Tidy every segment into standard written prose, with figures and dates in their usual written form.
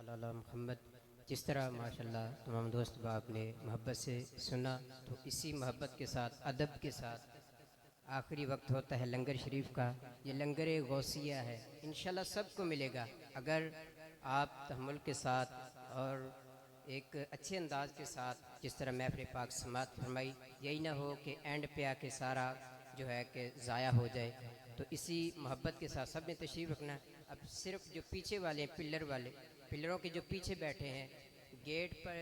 علی محمد۔ جس طرح ماشاءاللہ تمام دوست باپ نے محبت سے سنا، تو اسی محبت کے ساتھ ادب کے ساتھ آخری وقت ہوتا ہے لنگر شریف کا۔ یہ لنگر غوثیہ ہے، انشاءاللہ سب کو ملے گا اگر آپ تحمل کے ساتھ اور ایک اچھے انداز کے ساتھ جس طرح محفل پاک سماعت فرمائی۔ یہی نہ ہو کہ اینڈ پہ آ کے سارا جو ہے کہ ضائع ہو جائے۔ تو اسی محبت کے ساتھ سب نے تشریف رکھنا۔ اب صرف جو پیچھے والے پلروں کے جو پیچھے بیٹھے ہیں، گیٹ پر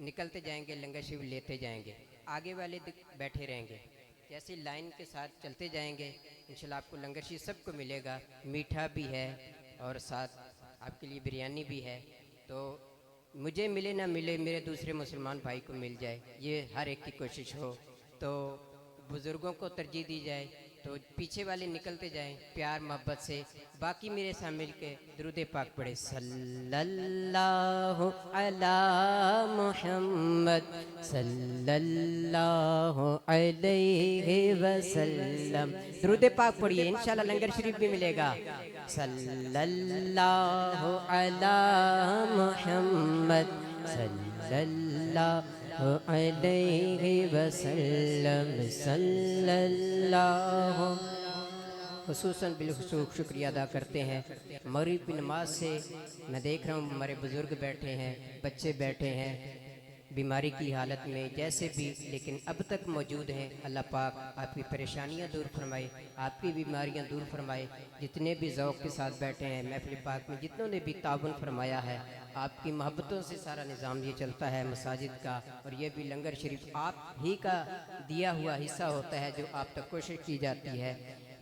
نکلتے جائیں گے، لنگر شریف لیتے جائیں گے، آگے والے بیٹھے رہیں گے، جیسے لائن کے ساتھ چلتے جائیں گے انشاءاللہ آپ کو لنگر شریف سب کو ملے گا۔ میٹھا بھی ہے اور ساتھ آپ کے لیے بریانی بھی ہے۔ تو مجھے ملے نہ ملے، میرے دوسرے مسلمان بھائی کو مل جائے، یہ ہر ایک کی کوشش ہو۔ تو بزرگوں کو ترجیح دی جائے، تو پیچھے والے نکلتے جائیں پیار محبت سے۔ باقی میرے ساتھ مل کے درود پاک پڑھے، صلی اللہ علی محمد صلی اللہ علیہ وسلم۔ درود پاک پڑھیے، انشاءاللہ لنگر شریف بھی ملے گا۔ صلی اللہ علی محمد صلی اللہ علیہ وسلم، صلی اللہ۔ خصوصاً بالخصوص شکریہ ادا کرتے ہیں مغرب کی نماز سے میں دیکھ رہا ہوں ہمارے بزرگ بیٹھے ہیں، بچے بیٹھے ہیں بیماری کی حالت میں جیسے بھی، لیکن اب تک موجود ہیں۔ اللہ پاک آپ کی پریشانیاں دور فرمائے، آپ کی بیماریاں دور فرمائے۔ جتنے بھی ذوق کے ساتھ بیٹھے ہیں محفل پاک میں، جتنوں نے بھی تعاون فرمایا ہے، آپ کی محبتوں سے سارا نظام یہ چلتا ہے مساجد کا، اور یہ بھی لنگر شریف آپ ہی کا دیا ہوا حصہ ہوتا ہے جو آپ تک کوشش کی جاتی ہے۔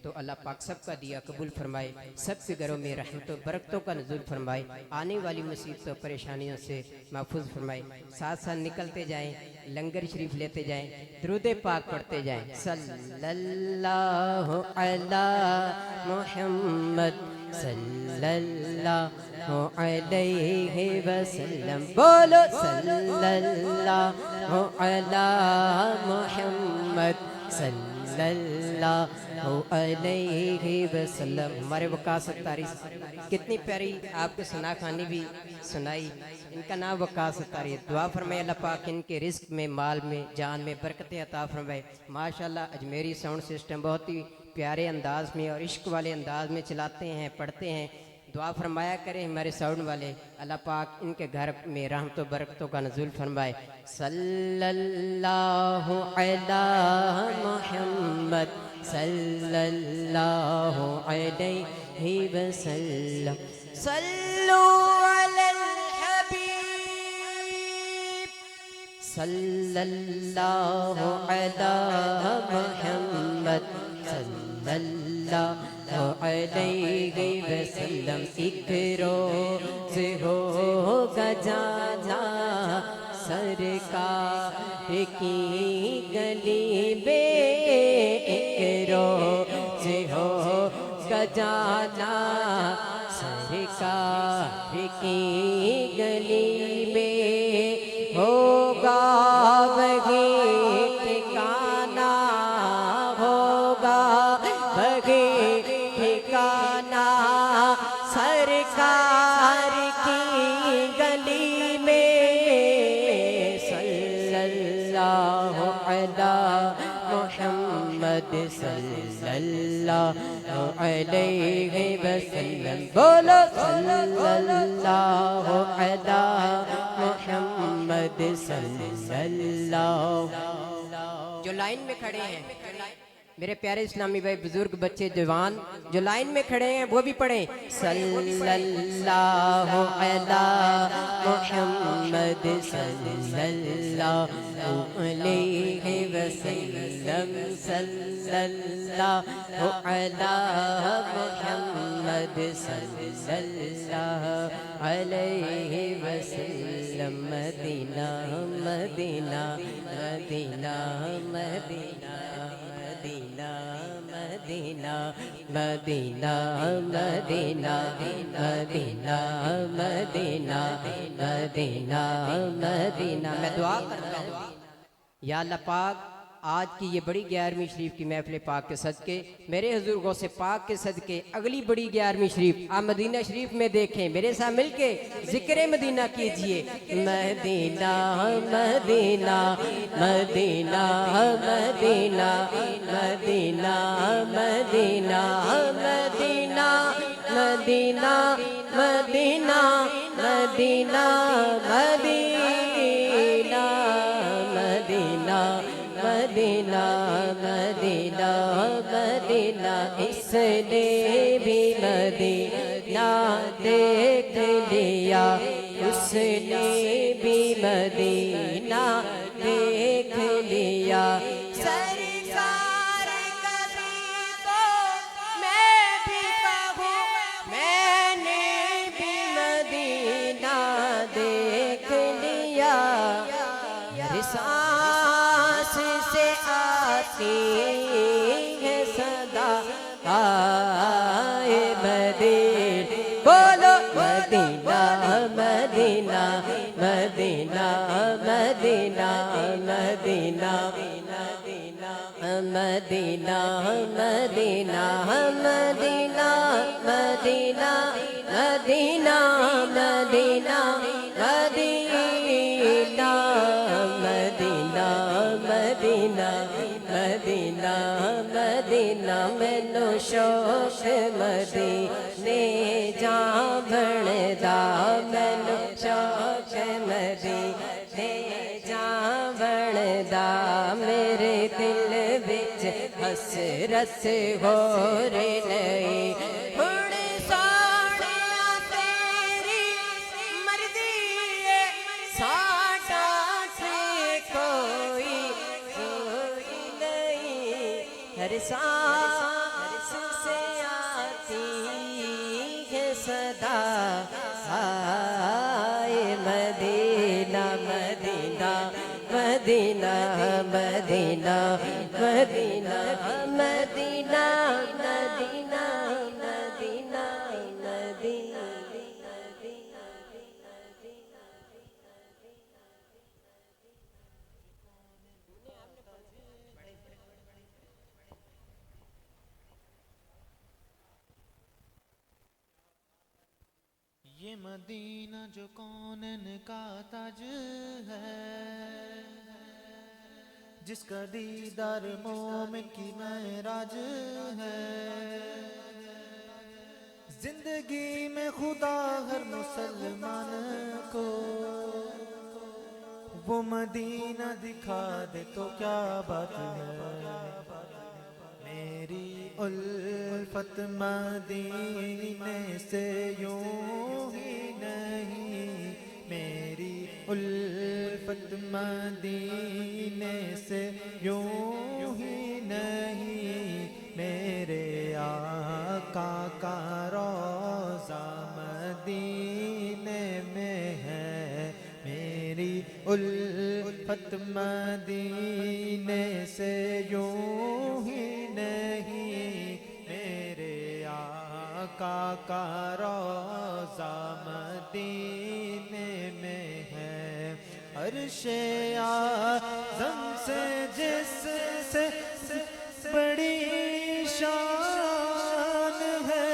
تو اللہ پاک سب کا دیا قبول فرمائے، سب کے گھروں میں رحمت و برکتوں کا نزول فرمائے، آنے والی مصیبتوں پریشانیوں سے محفوظ فرمائے۔ ساتھ ساتھ نکلتے جائیں، لنگر شریف لیتے جائیں، درود پاک پڑھتے جائیں، صلی اللہ علی محمد صلی اللہ علیہ وسلم۔ بولو صلی اللہ علی محمد صلی اللہ علیہ وسلم۔ ہمارے وقاص اتاری کتنی پیاری آپ کو ثنا خوانی بھی سنائی، ان کا نام وقاص اتاری ہے۔ دعا فرمائے اللہ پاک ان کے رزق میں، مال میں، جان میں برکتیں عطا فرمائے۔ ماشاءاللہ اجمیری ساؤنڈ سسٹم بہت ہی پیارے انداز میں اور عشق والے انداز میں چلاتے ہیں، پڑھتے ہیں۔ دعا فرمایا کریں ہمارے ساؤنڈ والے، اللہ پاک ان کے گھر میں رحمت و برکتوں کا نزول فرمائے۔ صلی اللہ علی محمد صلی اللہ علیہ وسلم، صلو علی الحبیب صلی اللہ علی محمد صلی اللہ علیہ وسلم۔ ایک روز ہوگا جانا سرکار کی گلی میں، ایک روز ہوگا جانا سرکار کی گلی میں، ہوگا وہی ٹھکانا، ہوگا وہی ٹھکانا سرکار کی گلی میں، صلی اللہ علی محمد صلی اللہ علیہ وسلم۔ بولو صلی اللہ علی محمد صلی اللہ۔ جو لائن میں کھڑے ہیں میرے پیارے اسلامی بھائی، بزرگ، بچے، جوان جو لائن میں کھڑے ہیں وہ بھی پڑھیں، صلی اللہ علی محمد صلی اللہ علیہ وسلم، صلی اللہ علی محمد صلی اللہ علیہ وسلم۔ مدینہ مدینہ مدینہ مدینہ مدینہ مدینہ مدینہ مدینہ مدینہ مدینہ مدینہ مدینہ۔ میں دعا کرتا ہوں یا اللہ پاک آج کی یہ بڑی 11ویں شریف کی محفل پاک کے صدقے میرے حضور غوث پاک کے صدقے اگلی بڑی 11ویں شریف آپ مدینہ شریف میں دیکھیں، میرے ساتھ مل کے ذکر مدینہ کیجئے۔ مدینہ مدینہ مدینہ مدینہ مدینہ مدینہ مدینہ مدینہ مدینہ مدینہ مدینہ مدینہ مدینہ مدینہ اس نے بھی مدینہ دیکھ لیا، اس نے بھی مدینہ دیکھ لیا۔ سرکار کبھی تو میں بھی کہوں میں نے بھی مدینہ دیکھ لیا، ہر سانس سے آتی ہے صدا آئے مدینہ، بولو مدینہ مدینہ مدینہ مدینہ مدینہ مدینہ مدینہ مدینہ مدینہ مدینہ مدینہ مدینہ مدینہ مدینہ مدینہ مدینہ مینو شوق مدینے جاں بھڑدا، مینو شوق مدینے جاں بھڑدا، میرے دل وچ حسرت ہو رہی ہن سوڑیا تیری مرضی ہے، ساڈا تے کوئی نہیں، ہر سانس سے آتی ہے صدا آئے مدینہ مدینہ مدینہ مدینہ مدینہ مدینہ مدینہ مدینہ مدینہ۔ یہ مدینہ جو کونن کا تاج ہے، جس کا دیدار مومن کی معراج ہے، زندگی میں خدا ہر مسلمان کو وہ مدینہ دکھا دے تو کیا بات ہے۔ میری الفت مدینے سے یوں ہی نہیں، میری الفت مدینے سے یوں ہی نہیں، میرے آقا کا روضہ مدینے میں ہے، میری الفت مدینے سے یوں ہی نہیں، میرے آقا کا روضہ مدینے میں ہے۔ عرش اعظم سے جس سے بڑی شان ہے،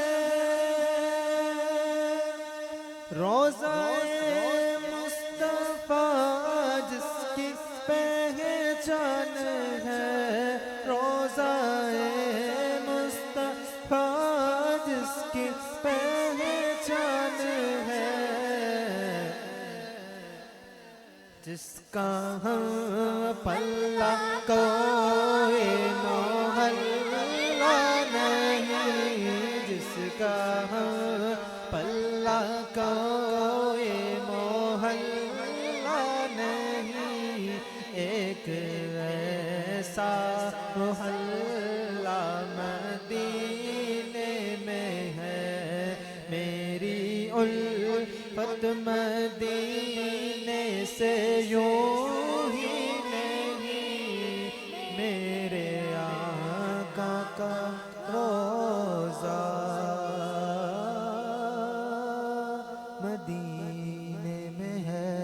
روضہ مصطفیٰ جس کی پہچان ہے، روضہ مصطفیٰ جس کی پہچان ہے، جس کا ہم پلہ کوئی محلہ نہیں، جس کا ہم پلہ کوئی محلہ نہیں، ایک ایسا محلہ مدینے میں ہے، میری الفت مدینے سے یوں ہی نہیں، میرے آقا کا روضہ مدینے میں ہے۔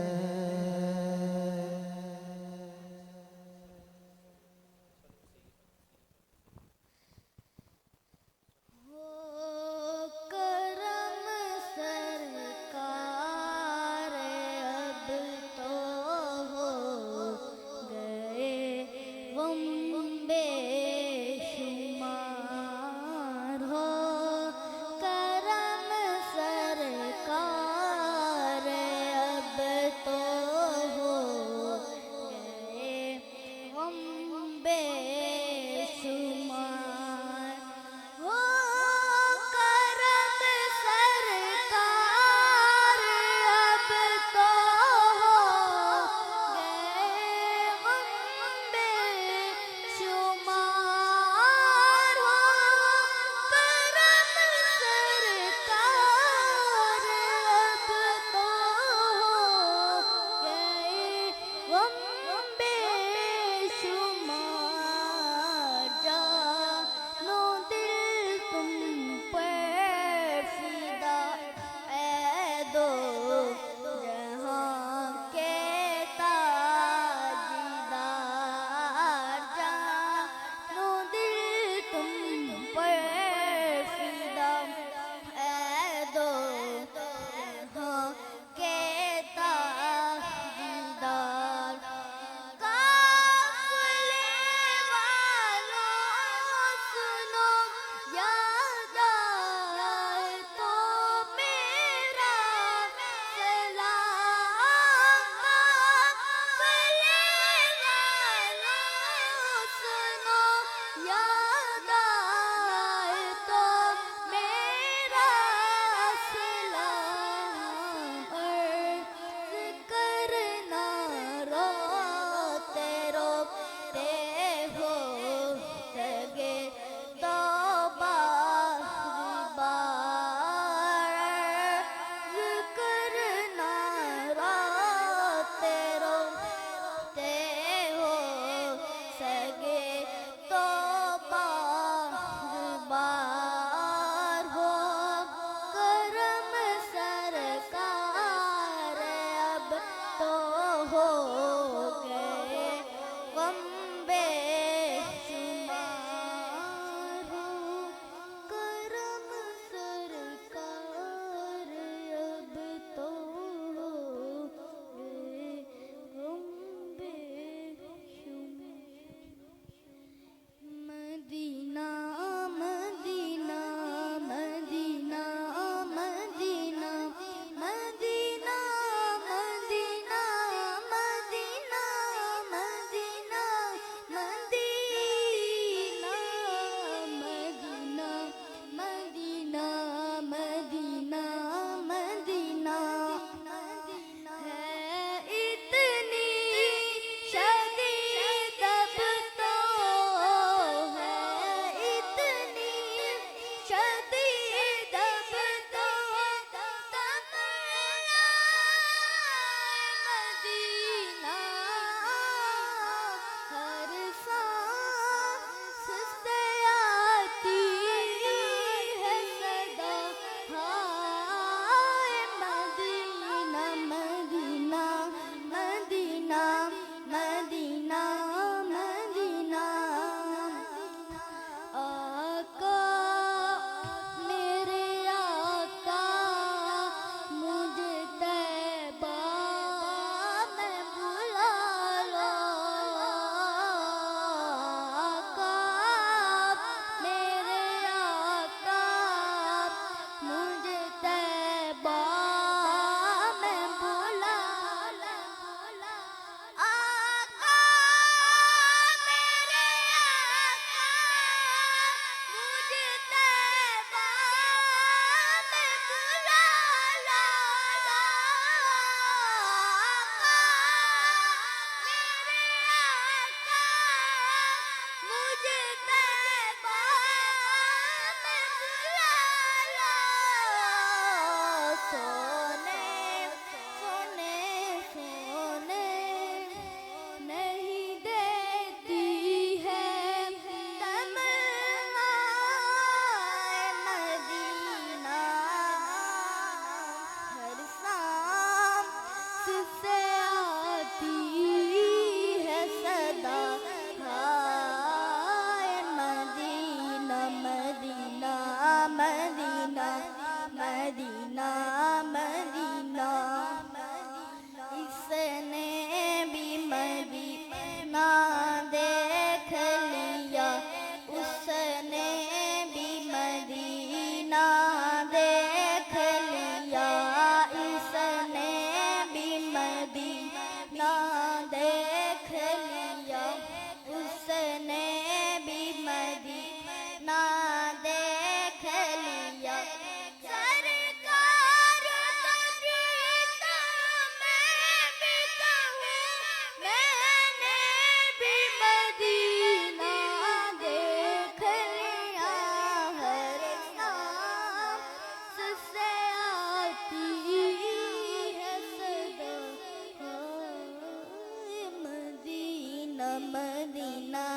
مدینہ